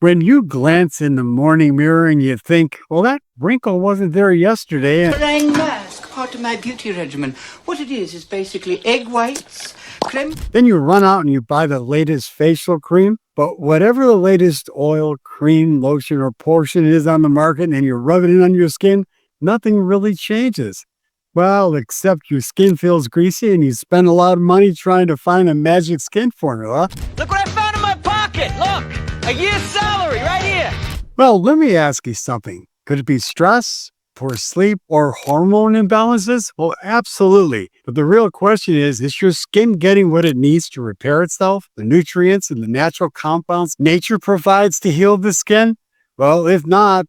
When you glance in the morning mirror and you think, well, that wrinkle wasn't there yesterday. Praying mask, part of my beauty regimen. What it is basically egg whites, creme. Then you run out and you buy the latest facial cream. But whatever the latest oil, cream, lotion, or portion is on the market and you rub it in on your skin, nothing really changes. Well, except your skin feels greasy and you spend a lot of money trying to find a magic skin formula. Look what I found in my pocket! Look! A year's salary right here! Well, let me ask you something. Could it be stress, poor sleep, or hormone imbalances? Well, absolutely. But the real question is your skin getting what it needs to repair itself? The nutrients and the natural compounds nature provides to heal the skin? Well, if not,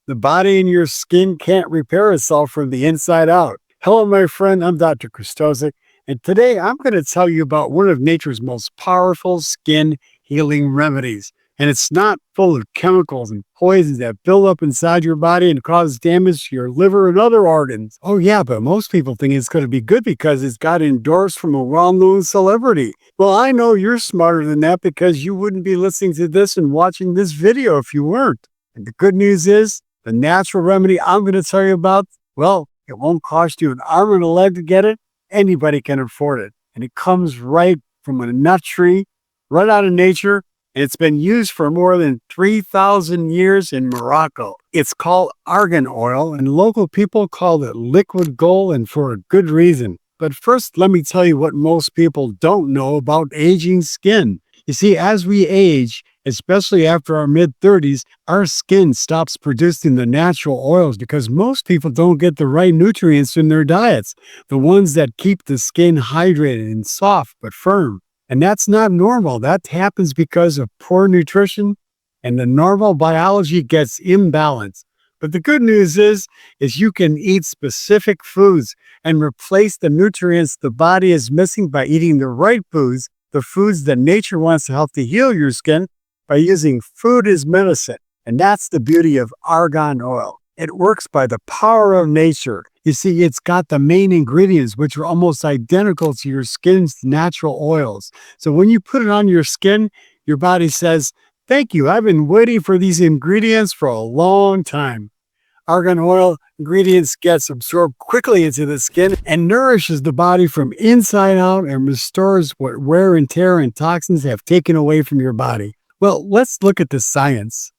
the body and your skin can't repair itself from the inside out. Hello, my friend. I'm Dr. Kristosic, and today I'm going to tell you about one of nature's most powerful skin healing remedies. And it's not full of chemicals and poisons that build up inside your body and cause damage to your liver and other organs. Oh yeah, but most people think it's going to be good because it's got endorsed from a well-known celebrity. Well, I know you're smarter than that because you wouldn't be listening to this and watching this video if you weren't. And the good news is, the natural remedy I'm going to tell you about, well, it won't cost you an arm and a leg to get it. Anybody can afford it. And it comes right from a nut tree, right out of nature. And it's been used for more than 3,000 years in Morocco. It's called argan oil, and local people call it liquid gold, and for a good reason. But first, let me tell you what most people don't know about aging skin. You see, as we age, especially after our mid-30s, our skin stops producing the natural oils because most people don't get the right nutrients in their diets, the ones that keep the skin hydrated and soft but firm. And that's not normal. That happens because of poor nutrition and the normal biology gets imbalanced. But the good news is you can eat specific foods and replace the nutrients the body is missing by eating the right foods, the foods that nature wants to help to heal your skin by using food as medicine. And that's the beauty of argan oil. It works by the power of nature. You see, it's got the main ingredients, which are almost identical to your skin's natural oils. So when you put it on your skin, your body says, thank you, I've been waiting for these ingredients for a long time. Argan oil ingredients gets absorbed quickly into the skin and nourishes the body from inside out and restores what wear and tear and toxins have taken away from your body. Well, let's look at the science.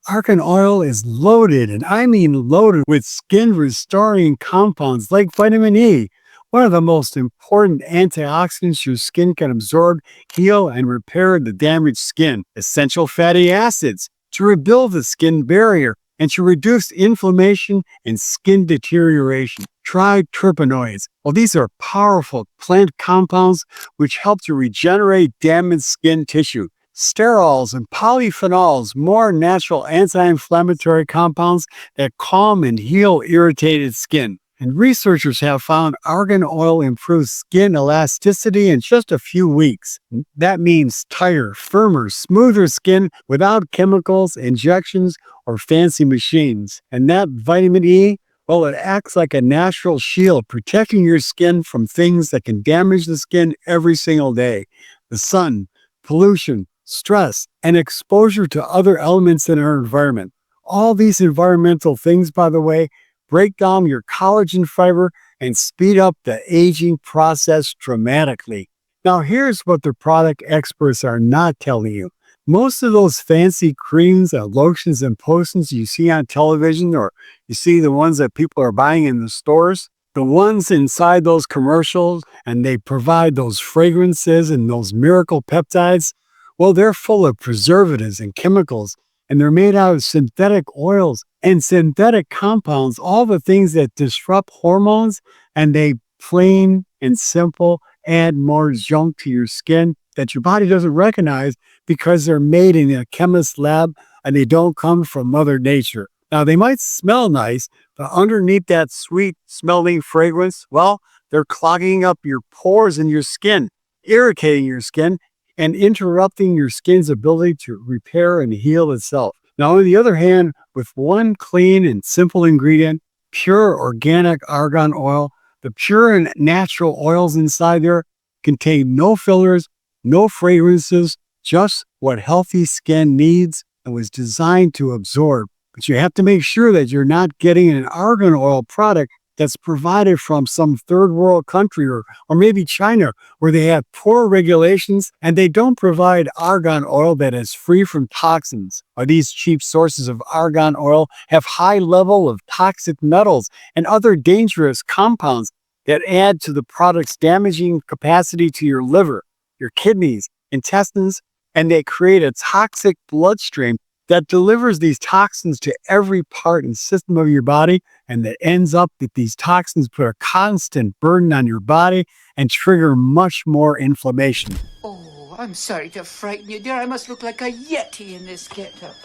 Argan oil is loaded, and I mean loaded, with skin-restoring compounds like vitamin E, one of the most important antioxidants your skin can absorb, heal, and repair the damaged skin. Essential fatty acids to rebuild the skin barrier and to reduce inflammation and skin deterioration. Triterpenoids. Well, these are powerful plant compounds which help to regenerate damaged skin tissue. Sterols and polyphenols, more natural anti-inflammatory compounds that calm and heal irritated skin. And researchers have found argan oil improves skin elasticity in just a few weeks. That means tighter, firmer, smoother skin without chemicals, injections, or fancy machines. And that vitamin E, well, it acts like a natural shield, protecting your skin from things that can damage the skin every single day. The sun, pollution, stress, and exposure to other elements in our environment. All these environmental things, by the way, break down your collagen fiber and speed up the aging process dramatically. Now, here's what the product experts are not telling you. Most of those fancy creams and lotions and potions you see on television, or you see the ones that people are buying in the stores, the ones inside those commercials, and they provide those fragrances and those miracle peptides, well, they're full of preservatives and chemicals, and they're made out of synthetic oils and synthetic compounds, all the things that disrupt hormones, and they plain and simple add more junk to your skin that your body doesn't recognize because they're made in a chemist's lab and they don't come from Mother Nature. Now, they might smell nice, but underneath that sweet smelling fragrance, well, they're clogging up your pores in your skin, irritating your skin, and interrupting your skin's ability to repair and heal itself. Now, on the other hand, with one clean and simple ingredient, pure organic argan oil, the pure and natural oils inside there contain no fillers, no fragrances, just what healthy skin needs, and was designed to absorb. But you have to make sure that you're not getting an argan oil product that's provided from some third world country or maybe China, where they have poor regulations and they don't provide argan oil that is free from toxins. Or these cheap sources of argan oil have high level of toxic metals and other dangerous compounds that add to the product's damaging capacity to your liver, your kidneys, intestines, and they create a toxic bloodstream that delivers these toxins to every part and system of your body, and that ends up that these toxins put a constant burden on your body and trigger much more inflammation. Oh, I'm sorry to frighten you, dear. I must look like a yeti in this getup.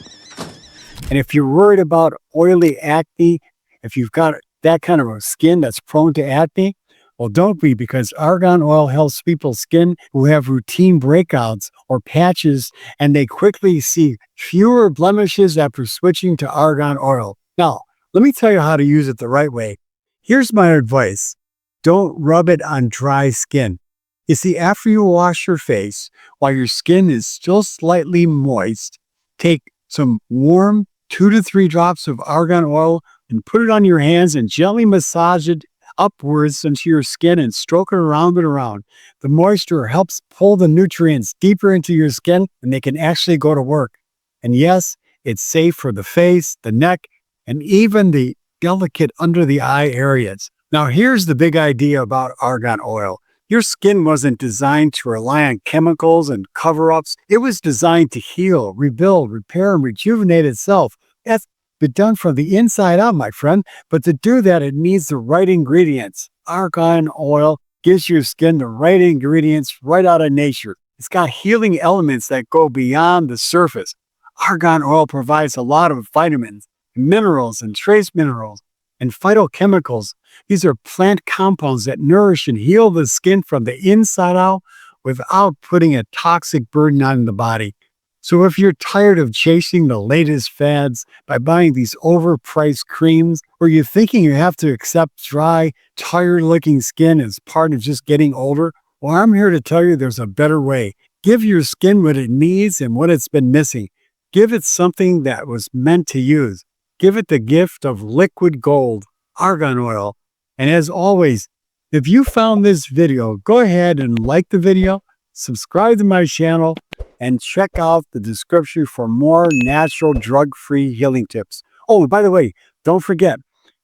And if you're worried about oily acne, if you've got that kind of a skin that's prone to acne, well, don't be, because argan oil helps people's skin who have routine breakouts or patches, and they quickly see fewer blemishes after switching to argan oil. Now, let me tell you how to use it the right way. Here's my advice. Don't rub it on dry skin. You see, after you wash your face, while your skin is still slightly moist, take some warm 2 to 3 drops of argan oil and put it on your hands and gently massage it upwards into your skin and stroke it around and around. The moisture helps pull the nutrients deeper into your skin, and they can actually go to work. And yes, it's safe for the face, the neck, and even the delicate under the eye areas. Now, here's the big idea about argan oil. Your skin wasn't designed to rely on chemicals and cover-ups. It was designed to heal, rebuild, repair, and rejuvenate itself. That's been done from the inside out, my friend. But to do that, it needs the right ingredients. Argan oil gives your skin the right ingredients right out of nature. It's got healing elements that go beyond the surface. Argan oil provides a lot of vitamins, minerals, and trace minerals, and phytochemicals. These are plant compounds that nourish and heal the skin from the inside out without putting a toxic burden on the body. So if you're tired of chasing the latest fads by buying these overpriced creams, or you're thinking you have to accept dry, tired-looking skin as part of just getting older, well, I'm here to tell you there's a better way. Give your skin what it needs and what it's been missing. Give it something that was meant to use. Give it the gift of liquid gold, argan oil. And as always, if you found this video, go ahead and like the video, subscribe to my channel, and check out the description for more natural drug-free healing tips. Oh, by the way, don't forget,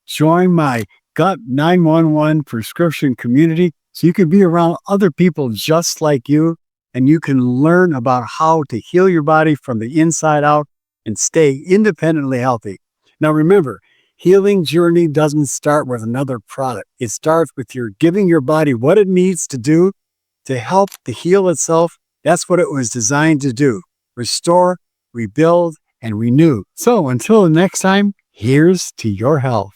join my Gut 911 prescription community so you can be around other people just like you, and you can learn about how to heal your body from the inside out and stay independently healthy. Now remember, healing journey doesn't start with another product. It starts with your giving your body what it needs to do to help to heal itself. That's what it was designed to do. Restore, rebuild, and renew. So until next time, here's to your health.